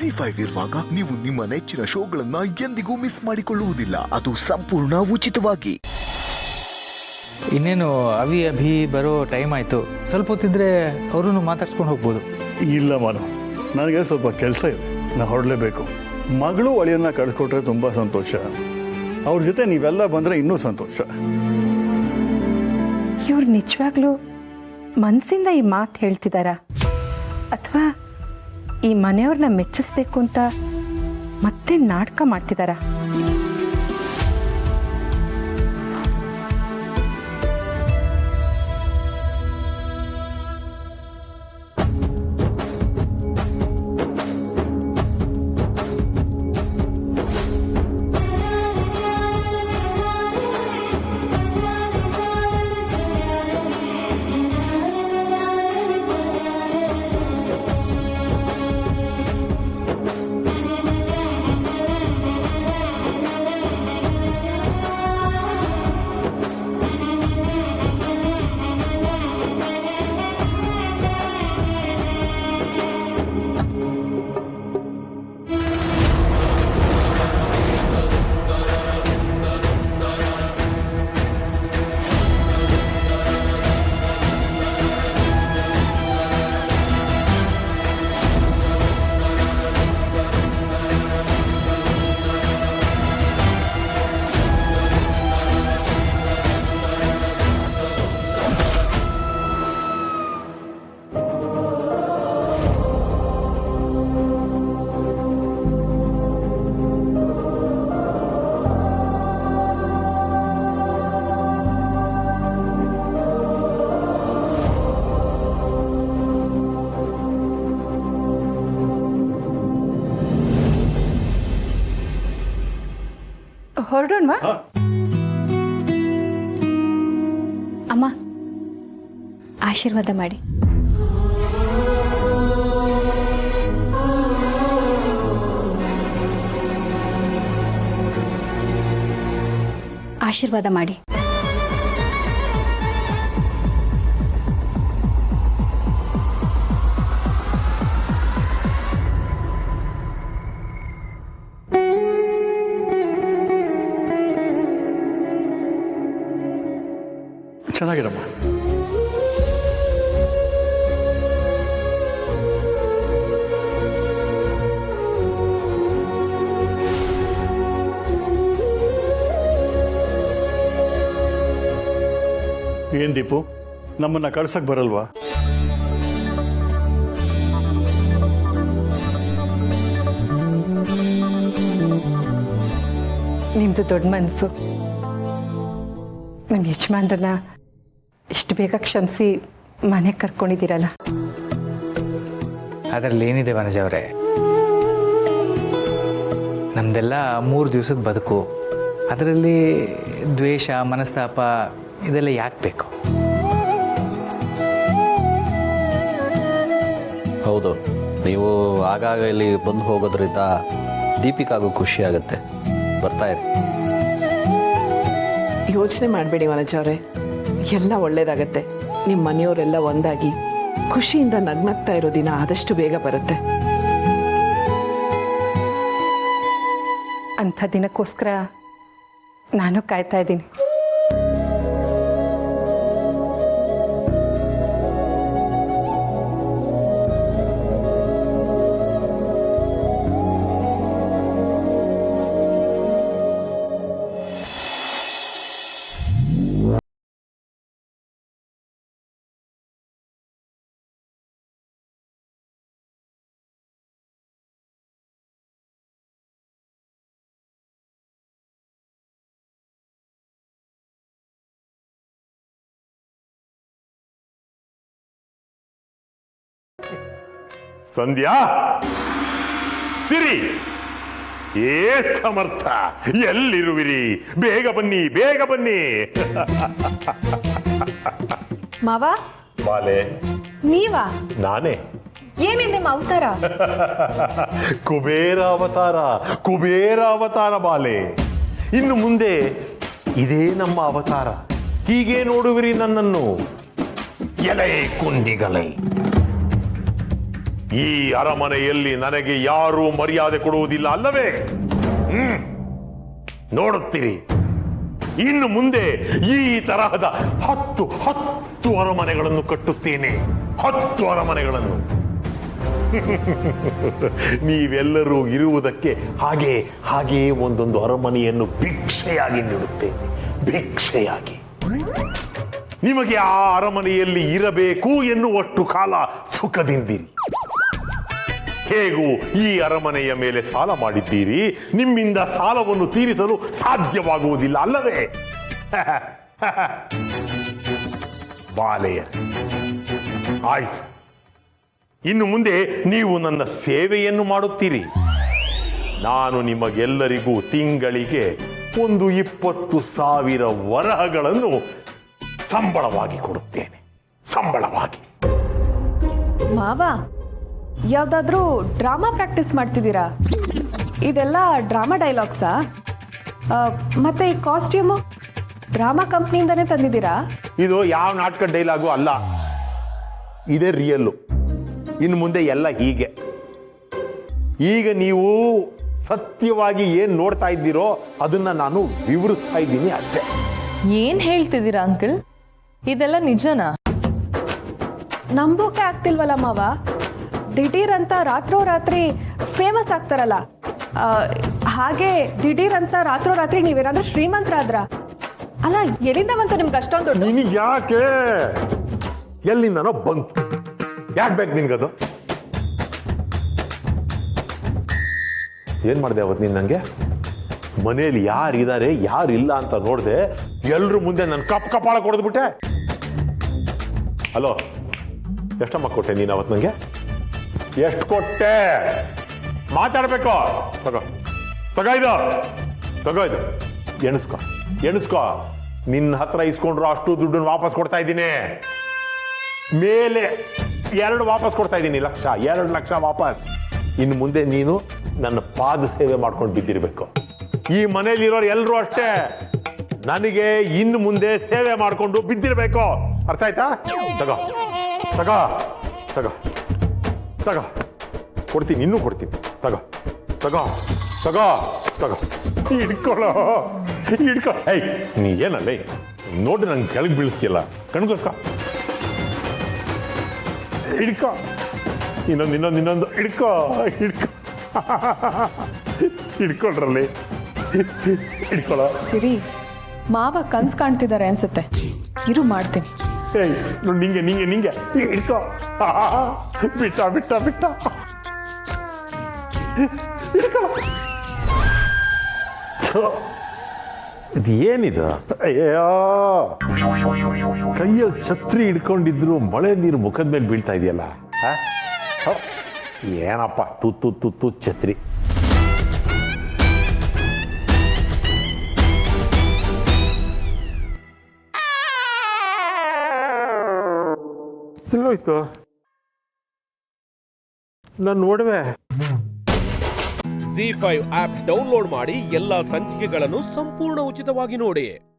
ZEE5 ಇರುವಾಗ ನೀವು ನಿಮ್ಮ ನೆಚ್ಚಿನ ಶೋಗಳನ್ನ ಎಂದಿಗೂ ಮಿಸ್ ಮಾಡಿಕೊಳ್ಳುವುದಿಲ್ಲ. ಅದು ಸಂಪೂರ್ಣ ಉಚಿತವಾಗಿ. ಇನ್ನೇನು ಅಭಿ ಬರೋ ಟೈಮ್ ಆಯಿತು. ಸ್ವಲ್ಪ ಹೊತ್ತಿದ್ರೆ ಅವರನ್ನು ಮಾತಾಡ್ಸ್ಕೊಂಡು ಹೋಗ್ಬೋದು. ಇಲ್ಲ ಮಾನು, ನನಗೆ ಸ್ವಲ್ಪ ಕೆಲಸ ಇದೆ, ನಾನು ಹೊರಡಲೇಬೇಕು. ಮಗಳು ಅಳಿಯನ್ನ ಕಳಿಸ್ಕೊಟ್ರೆ ತುಂಬ ಸಂತೋಷ. ಅವ್ರ ಜೊತೆ ನೀವೆಲ್ಲ ಬಂದರೆ ಇನ್ನೂ ಸಂತೋಷ. ಇವ್ರು ನಿಜವಾಗ್ಲೂ ಮನಸ್ಸಿಂದ ಈ ಮಾತು ಹೇಳ್ತಿದ್ದಾರಾ ಅಥವಾ ಈ ಮನೆಯವ್ರನ್ನ ಮೆಚ್ಚಿಸ್ಬೇಕು ಅಂತ ಮತ್ತೆ ನಾಟಕ ಮಾಡ್ತಿದ್ದಾರಾ? ಹೊರಡೋಣವಾ? ಅಮ್ಮ ಆಶೀರ್ವಾದ ಮಾಡಿ. ಆಶೀರ್ವಾದ ಮಾಡಿ. ಚೆನ್ನಾಗಿರಮ್ಮ. ಏನ್ ದೀಪು, ನಮ್ಮನ್ನ ಕಳ್ಸಕ್ ಬರಲ್ವಾ? ನಿಮ್ದು ದೊಡ್ಡ ಮನಸ್ಸು. ನಮ್ಮ ಯಜಮಾನ್ರನ್ನ ಇಷ್ಟು ಬೇಗ ಕ್ಷಮಿಸಿ ಮನೆಗೆ ಕರ್ಕೊಂಡಿದ್ದೀರಲ್ಲ. ಅದರಲ್ಲಿ ಏನಿದೆ ವನಜ ಅವರೇ, ನಮ್ದೆಲ್ಲ 3 ದಿವಸದ ಬದುಕು. ಅದರಲ್ಲಿ ದ್ವೇಷ, ಮನಸ್ತಾಪ ಇದೆಲ್ಲ ಯಾಕೆ ಬೇಕು? ಹೌದು, ನೀವು ಆಗಾಗ ಇಲ್ಲಿ ಬಂದು ಹೋಗೋದ್ರಿಂದ ದೀಪಿಕಾಗೂ ಖುಷಿ ಆಗುತ್ತೆ. ಬರ್ತಾ ಇರಿ. ಯೋಚನೆ ಮಾಡಬೇಡಿ ವನಜ ಅವರೇ, ಎಲ್ಲ ಒಳ್ಳೇದಾಗತ್ತೆ. ನಿಮ್ಮ ಮನೆಯವರೆಲ್ಲ ಒಂದಾಗಿ ಖುಷಿಯಿಂದ ನಗ್ನಗ್ತಾ ಇರೋ ದಿನ ಆದಷ್ಟು ಬೇಗ ಬರುತ್ತೆ. ಅಂಥ ದಿನಕ್ಕೋಸ್ಕರ ನಾನು ಕಾಯ್ತಾ ಇದ್ದೀನಿ. ಸಂಧ್ಯಾ, ಸಿರಿ, ಏ ಸಮರ್ಥ, ಎಲ್ಲಿರುವಿರಿ? ಬೇಗ ಬನ್ನಿ, ಬೇಗ ಬನ್ನಿ. ಮಾವ, ಬಾಲೆ, ನೀವಾ? ನಾನೇ. ಏನಿದೆ ನಿಮ್ಮ ಅವತಾರ? ಕುಬೇರ ಅವತಾರ, ಕುಬೇರ ಅವತಾರ ಬಾಲೆ. ಇನ್ನು ಮುಂದೆ ಇದೇ ನಮ್ಮ ಅವತಾರ. ಹೀಗೆ ನೋಡುವಿರಿ ನನ್ನನ್ನು. ಎಲೆ ಕುಂಡಿಗಲೈ. ಈ ಅರಮನೆಯಲ್ಲಿ ನನಗೆ ಯಾರೂ ಮರ್ಯಾದೆ ಕೊಡುವುದಿಲ್ಲ ಅಲ್ಲವೇ? ನೋಡುತ್ತೀರಿ, ಇನ್ನು ಮುಂದೆ ಈ ತರಹದ 10 ಅರಮನೆಗಳನ್ನು ಕಟ್ಟುತ್ತೇನೆ. 10 ಅರಮನೆಗಳನ್ನು. ನೀವೆಲ್ಲರೂ ಇರುವುದಕ್ಕೆ ಹಾಗೆ ಒಂದೊಂದು ಅರಮನೆಯನ್ನು ಭಿಕ್ಷೆಯಾಗಿ ನೀಡುತ್ತೇನೆ. ಭಿಕ್ಷೆಯಾಗಿ. ನಿಮಗೆ ಆ ಅರಮನೆಯಲ್ಲಿ ಇರಬೇಕು ಎನ್ನುವಷ್ಟು ಕಾಲ ಸುಖದಿಂದಿರಿ. ಹೇಗೂ ಈ ಅರಮನೆಯ ಮೇಲೆ ಸಾಲ ಮಾಡಿದ್ದೀರಿ, ನಿಮ್ಮಿಂದ ಸಾಲವನ್ನು ತೀರಿಸಲು ಸಾಧ್ಯವಾಗುವುದಿಲ್ಲ ಅಲ್ಲವೇ? ಬಾಲೆಯ ಆಯ್ತು, ಇನ್ನು ಮುಂದೆ ನೀವು ನನ್ನ ಸೇವೆಯನ್ನು ಮಾಡುತ್ತೀರಿ. ನಾನು ನಿಮಗೆಲ್ಲರಿಗೂ ತಿಂಗಳಿಗೆ ಒಂದು 20,000 ವರಹಗಳನ್ನು ಸಂಬಳವಾಗಿ ಕೊಡುತ್ತೇನೆ. ಸಂಬಳವಾಗಿ. ಮಾವ, ಯಾವ್ದಾದ್ರೂ ಡ್ರಾಮಾ ಪ್ರಾಕ್ಟೀಸ್ ಮಾಡ್ತಿದ್ದೀರಾ? ಇದೆಲ್ಲ ಡ್ರಾಮಾ ಡೈಲಾಗ್ಸಾ? ಮತ್ತೆ ಈ ಕಾಸ್ಟ್ಯೂಮು ಡ್ರಾಮಾ ಕಂಪ್ನಿಯಿಂದನೇ ತಂದಿದ್ದೀರಾ? ಇದು ಯಾವ ನಾಟಕ ಡೈಲಾಗು ಅಲ್ಲ, ಇದೇ ರಿಯಲ್ಲು. ಇನ್ನು ಮುಂದೆ ಎಲ್ಲ ಹೀಗೆ. ಈಗ ನೀವು ಸತ್ಯವಾಗಿ ಏನ್ ನೋಡ್ತಾ ಇದ್ದೀರೋ ಅದನ್ನ ನಾನು ವಿವರಿಸ್ತಾ ಇದ್ದೀನಿ ಅಷ್ಟೇ. ಏನ್ ಹೇಳ್ತಿದ್ದೀರಾ ಅಂಕಲ್? ಇದೆಲ್ಲ ನಿಜನಾ? ನಂಬೋಕೆ ಆಗ್ತಿಲ್ವಲ್ಲ ಮಾವ. ದಿಢೀರಂತ ರಾತ್ರೋರಾತ್ರಿ ಫೇಮಸ್ ಆಗ್ತಾರಲ್ಲ, ಹಾಗೆ ದಿಢೀರಂತ ರಾತ್ರೋರಾತ್ರಿ ನೀವೇನಾದ್ರೂ ಶ್ರೀಮಂತರಾದ್ರ? ಅಲ್ಲ, ಎಲ್ಲಿಂದ ಬಂತ ನಿಮ್ಗೆ ಅಷ್ಟೊಂದು ದುಡ್ಡು? ನಿನಗೆ ಯಾಕೆ? ಎಲ್ಲಿಂದನೋ ಬಂತು. ಯಾಕೆ ಬೇಕು ನಿನ್ಗದು? ಏನ್ ಮಾಡಿದೆ ಅವತ್ತು ನೀನು? ನನಗೆ ಮನೆಯಲ್ಲಿ ಯಾರಿದ್ದಾರೆ ಯಾರಿಲ್ಲ ಅಂತ ನೋಡಿದೆ, ಎಲ್ರ ಮುಂದೆ ನನ್ನ ಕಪಾಳ ಕೊಡ್ದ್ಬಿಟ್ಟೆ. ಹಲೋ, ಎಷ್ಟಮ್ಮ ಕೊಟ್ಟೆ ನೀನು ಅವತ್ತು? ನನಗೆ ಎಷ್ಟು ಕೊಟ್ಟೆ? ಮಾತಾಡ್ಬೇಕು. ತಗೋ ಇದು ಎಣಿಸ್ಕೊ. ನಿನ್ನ ಹತ್ರ ಇಸ್ಕೊಂಡ್ರು ಅಷ್ಟು ದುಡ್ಡನ್ನು ವಾಪಸ್ ಕೊಡ್ತಾ ಇದ್ದೀನಿ. ಮೇಲೆ 2 ವಾಪಸ್ ಕೊಡ್ತಾ ಇದ್ದೀನಿ. 2 ಲಕ್ಷ ವಾಪಸ್. ಇನ್ನು ಮುಂದೆ ನೀನು ನನ್ನ ಪಾದ ಸೇವೆ ಮಾಡ್ಕೊಂಡು ಬಿದ್ದಿರ್ಬೇಕು. ಈ ಮನೇಲಿರೋರು ಎಲ್ಲರೂ ಅಷ್ಟೇ ನನಗೆ ಇನ್ನು ಮುಂದೆ ಸೇವೆ ಮಾಡಿಕೊಂಡು ಬಿದ್ದಿರ್ಬೇಕು. ಅರ್ಥ ಆಯ್ತಾ? ತಗೋ ಕೊಡ್ತೀನಿ, ಇನ್ನೂ ಕೊಡ್ತೀನಿ. ತಗೋ ಹಿಡ್ಕೊಳ್ಳೋ. ಏಯ್, ನೀ ಏನಲ್ಲ ನೋಡಿ ನಂಗೆ ಕೆಳಗೆ ಬೀಳಿಸ್ತಿಯಲ್ಲ, ಕಣ್ಗೋಸ್ಕ ಹಿಡ್ಕೊ. ಇನ್ನೊಂದು ಹಿಡ್ಕೊಳ್ರಲ್ಲಿ ಹಿಡ್ಕೊಳ್ಳೋ. ಸಿರಿ, ಮಾವ ಕನ್ಸ್ ಕಾಣ್ತಿದ್ದಾರೆ ಅನ್ಸುತ್ತೆ. ಇರು, ಮಾಡ್ತೀನಿ. ಏಯ್, ನೋಡಿ ನಿಂಗೆ ಹಿಡ್ಕೊ. ಬಿಟ್ಟ ಇದು ಏನಿದು? ಅಯ್ಯೋ, ಕೈಯಲ್ಲಿ ಛತ್ರಿ ಹಿಡ್ಕೊಂಡಿದ್ರು ಮಳೆ ನೀರು ಮುಖದ ಮೇಲೆ ಬೀಳ್ತಾ ಇದೆಯಲ್ಲ. ಏನಪ್ಪ ತುತ್ತು ಛತ್ರಿ. ಎಲ್ಲೋಯ್ತು ನಾನು ಒಡವೆ? ZEE5 ಆಪ್ ಡೌನ್ಲೋಡ್ ಮಾಡಿ ಎಲ್ಲಾ ಸಂಚಿಕೆಗಳನ್ನು ಸಂಪೂರ್ಣ ಉಚಿತವಾಗಿ ನೋಡಿ.